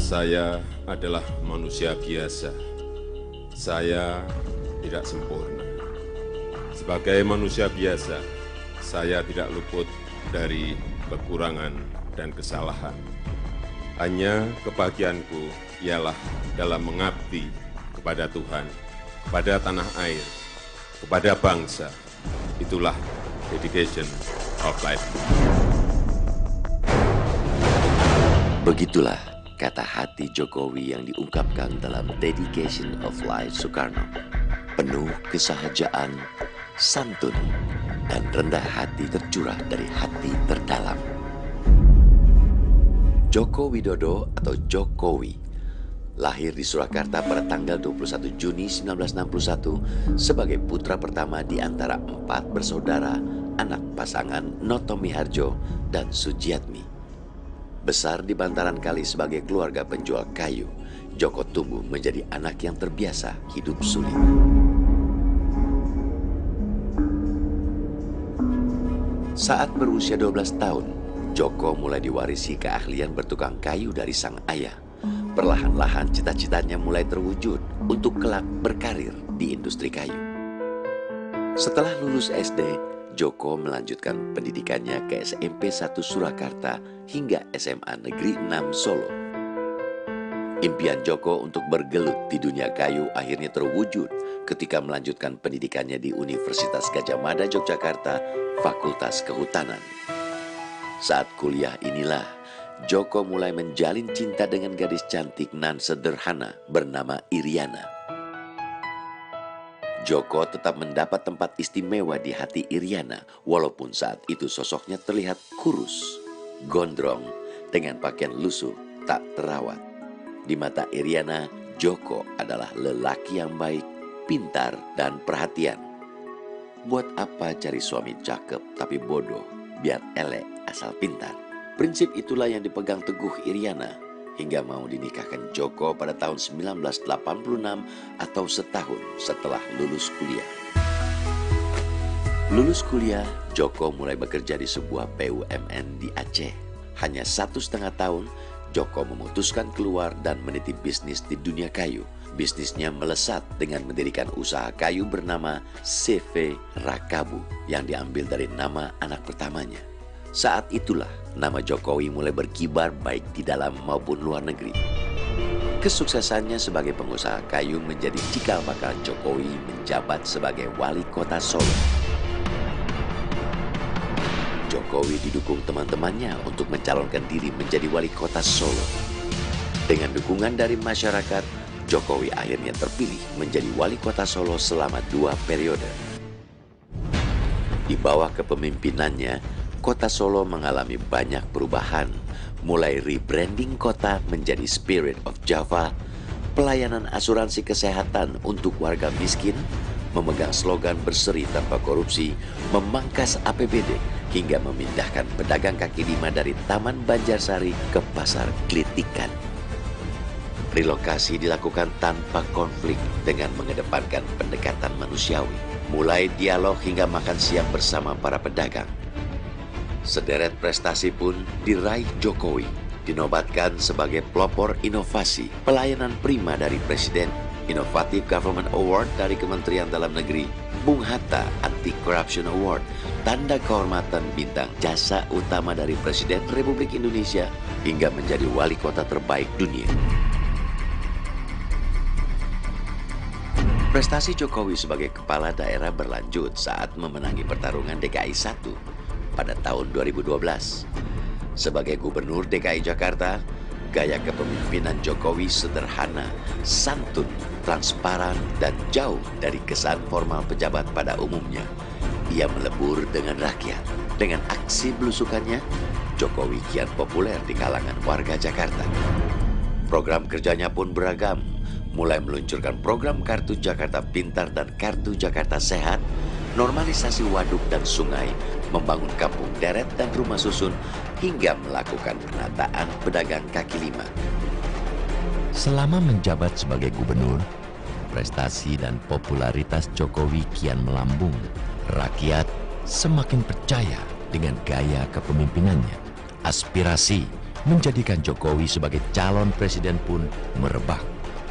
Saya adalah manusia biasa. Saya tidak sempurna. Sebagai manusia biasa, saya tidak luput dari kekurangan dan kesalahan. Hanya kebahagiaanku ialah dalam mengabdi kepada Tuhan, kepada tanah air, kepada bangsa. Itulah dedication of life. Begitulah kata hati Jokowi yang diungkapkan dalam Dedication of Life Soekarno. Penuh kesahajaan, santun, dan rendah hati tercurah dari hati terdalam. Joko Widodo atau Jokowi lahir di Surakarta pada tanggal 21 Juni 1961 sebagai putra pertama di antara 4 bersaudara anak pasangan Noto Miharjo dan Sujiatmi. Besar di bantaran kali sebagai keluarga penjual kayu, Joko tumbuh menjadi anak yang terbiasa hidup sulit. Saat berusia 12 tahun, Joko mulai diwarisi keahlian bertukang kayu dari sang ayah. Perlahan-lahan cita-citanya mulai terwujud untuk kelak berkarir di industri kayu. Setelah lulus SD, Joko melanjutkan pendidikannya ke SMP 1 Surakarta hingga SMA Negeri 6 Solo. Impian Joko untuk bergelut di dunia kayu akhirnya terwujud ketika melanjutkan pendidikannya di Universitas Gadjah Mada Yogyakarta, Fakultas Kehutanan. Saat kuliah inilah, Joko mulai menjalin cinta dengan gadis cantik nan sederhana bernama Iriana. Joko tetap mendapat tempat istimewa di hati Iriana, walaupun saat itu sosoknya terlihat kurus, gondrong, dengan pakaian lusuh, tak terawat. Di mata Iriana, Joko adalah lelaki yang baik, pintar, dan perhatian. Buat apa cari suami cakep tapi bodoh, biar elek asal pintar. Prinsip itulah yang dipegang teguh Iriana hingga mau dinikahkan Joko pada tahun 1986 atau setahun setelah lulus kuliah. Lulus kuliah, Joko mulai bekerja di sebuah BUMN di Aceh. Hanya 1,5 tahun, Joko memutuskan keluar dan meniti bisnis di dunia kayu. Bisnisnya melesat dengan mendirikan usaha kayu bernama CV Rakabu yang diambil dari nama anak pertamanya. Saat itulah nama Jokowi mulai berkibar baik di dalam maupun luar negeri. Kesuksesannya sebagai pengusaha kayu menjadi cikal bakal Jokowi menjabat sebagai wali kota Solo. Jokowi didukung teman-temannya untuk mencalonkan diri menjadi wali kota Solo. Dengan dukungan dari masyarakat, Jokowi akhirnya terpilih menjadi wali kota Solo selama 2 periode. Di bawah kepemimpinannya, Kota Solo mengalami banyak perubahan, mulai rebranding kota menjadi Spirit of Java, pelayanan asuransi kesehatan untuk warga miskin, memegang slogan berseri tanpa korupsi, memangkas APBD, hingga memindahkan pedagang kaki lima dari Taman Banjarsari ke Pasar Klitikan. Relokasi dilakukan tanpa konflik dengan mengedepankan pendekatan manusiawi, mulai dialog hingga makan siang bersama para pedagang. Sederet prestasi pun diraih Jokowi, dinobatkan sebagai pelopor inovasi, pelayanan prima dari Presiden, Innovative Government Award dari Kementerian Dalam Negeri, Bung Hatta Anti-Corruption Award, tanda kehormatan bintang jasa utama dari Presiden Republik Indonesia, hingga menjadi wali kota terbaik dunia. Prestasi Jokowi sebagai kepala daerah berlanjut saat memenangi pertarungan DKI 1 pada tahun 2012. Sebagai Gubernur DKI Jakarta, gaya kepemimpinan Jokowi sederhana, santun, transparan, dan jauh dari kesan formal pejabat pada umumnya. Ia melebur dengan rakyat. Dengan aksi belusukannya, Jokowi kian populer di kalangan warga Jakarta. Program kerjanya pun beragam, mulai meluncurkan program Kartu Jakarta Pintar dan Kartu Jakarta Sehat, normalisasi waduk dan sungai, membangun kampung deret dan rumah susun, hingga melakukan penataan pedagang kaki lima. Selama menjabat sebagai gubernur, prestasi dan popularitas Jokowi kian melambung. Rakyat semakin percaya dengan gaya kepemimpinannya. Aspirasi menjadikan Jokowi sebagai calon presiden pun merebak.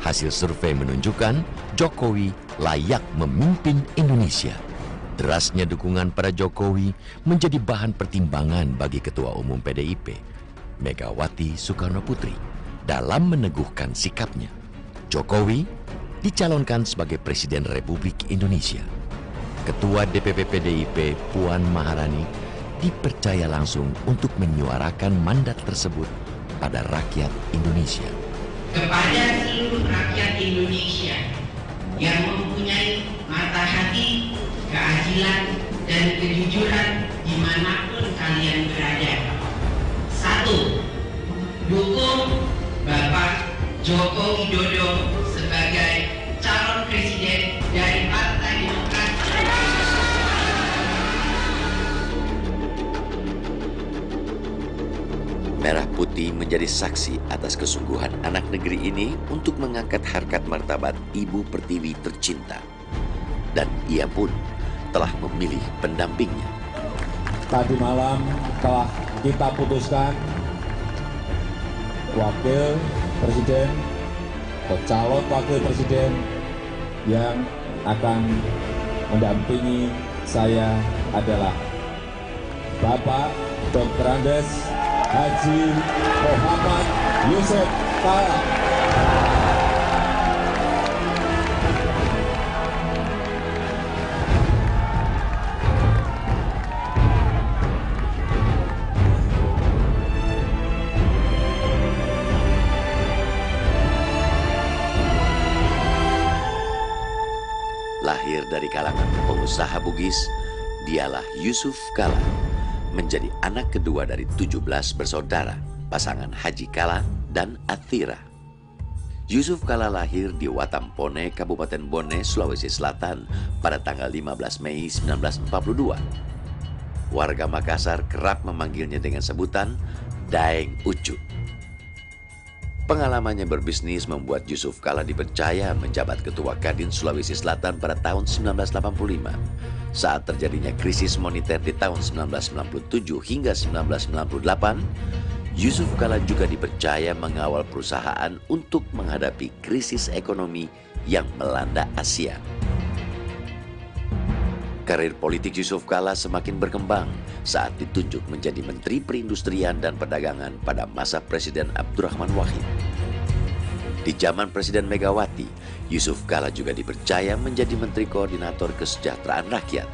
Hasil survei menunjukkan Jokowi layak memimpin Indonesia. Derasnya dukungan pada Jokowi menjadi bahan pertimbangan bagi Ketua Umum PDIP, Megawati Soekarnoputri, dalam meneguhkan sikapnya. Jokowi dicalonkan sebagai Presiden Republik Indonesia. Ketua DPP PDIP Puan Maharani dipercaya langsung untuk menyuarakan mandat tersebut pada rakyat Indonesia. Kepada seluruh rakyat Indonesia yang mempunyai mata hati, keadilan, dan kejujuran dimanapun kalian berada. 1. Dukung Bapak Joko Widodo sebagai calon presiden dari Partai Demokrat. Merah Putih menjadi saksi atas kesungguhan anak negeri ini untuk mengangkat harkat martabat Ibu Pertiwi tercinta. Dan ia pun telah memilih pendampingnya. Tadi malam telah kita putuskan wakil presiden atau calon wakil presiden yang akan mendampingi saya adalah Bapak Dr. Andes Haji Muhammad Yusuf Kala. Lahir dari kalangan pengusaha Bugis, dialah Yusuf Kala, menjadi anak kedua dari 17 bersaudara, pasangan Haji Kala dan Athira. Yusuf Kala lahir di Watampone, Kabupaten Bone, Sulawesi Selatan pada tanggal 15 Mei 1942. Warga Makassar kerap memanggilnya dengan sebutan Daeng Ucu. Pengalamannya berbisnis membuat Yusuf Kala dipercaya menjabat Ketua Kadin Sulawesi Selatan pada tahun 1985. Saat terjadinya krisis moneter di tahun 1997 hingga 1998, Yusuf Kala juga dipercaya mengawal perusahaan untuk menghadapi krisis ekonomi yang melanda Asia. Karir politik Yusuf Kala semakin berkembang saat ditunjuk menjadi Menteri Perindustrian dan Perdagangan pada masa Presiden Abdurrahman Wahid. Di zaman Presiden Megawati, Yusuf Kala juga dipercaya menjadi Menteri Koordinator Kesejahteraan Rakyat.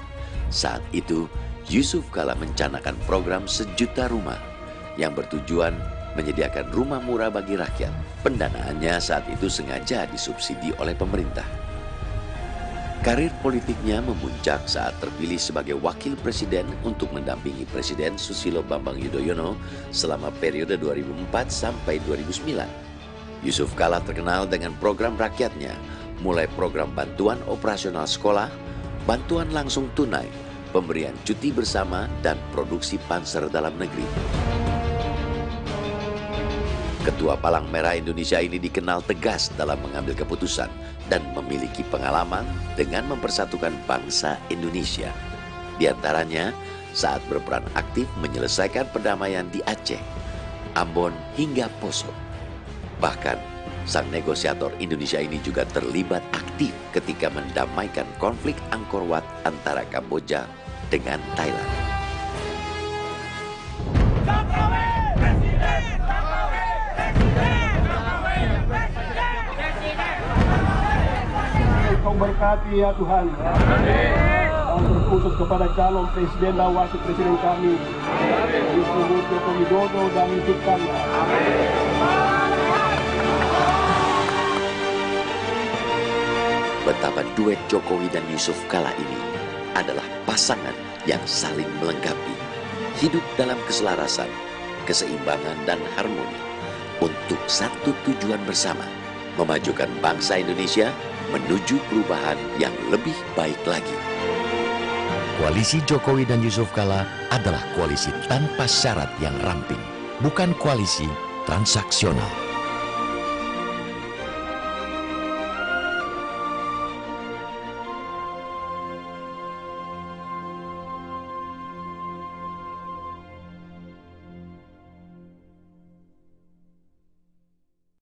Saat itu, Yusuf Kala mencanangkan program 1 juta rumah yang bertujuan menyediakan rumah murah bagi rakyat. Pendanaannya saat itu sengaja disubsidi oleh pemerintah. Karir politiknya memuncak saat terpilih sebagai Wakil Presiden untuk mendampingi Presiden Susilo Bambang Yudhoyono selama periode 2004 sampai 2009. Yusuf Kala terkenal dengan program rakyatnya, mulai program bantuan operasional sekolah, bantuan langsung tunai, pemberian cuti bersama, dan produksi panser dalam negeri. Ketua Palang Merah Indonesia ini dikenal tegas dalam mengambil keputusan dan memiliki pengalaman dengan mempersatukan bangsa Indonesia. Di antaranya saat berperan aktif menyelesaikan perdamaian di Aceh, Ambon, hingga Poso. Bahkan, sang negosiator Indonesia ini juga terlibat aktif ketika mendamaikan konflik Angkor Wat antara Kamboja dengan Thailand. Kau berkati ya Tuhan. Dan terkhusus kepada calon presiden dan wakil presiden kami, Ibu Joko Widodo dan Yusuf Kala. Betapa duet Jokowi dan Yusuf Kala ini adalah pasangan yang saling melengkapi, hidup dalam keselarasan, keseimbangan, dan harmoni untuk satu tujuan bersama, memajukan bangsa Indonesia menuju perubahan yang lebih baik lagi. Koalisi Jokowi dan Yusuf Kala adalah koalisi tanpa syarat yang ramping, bukan koalisi transaksional.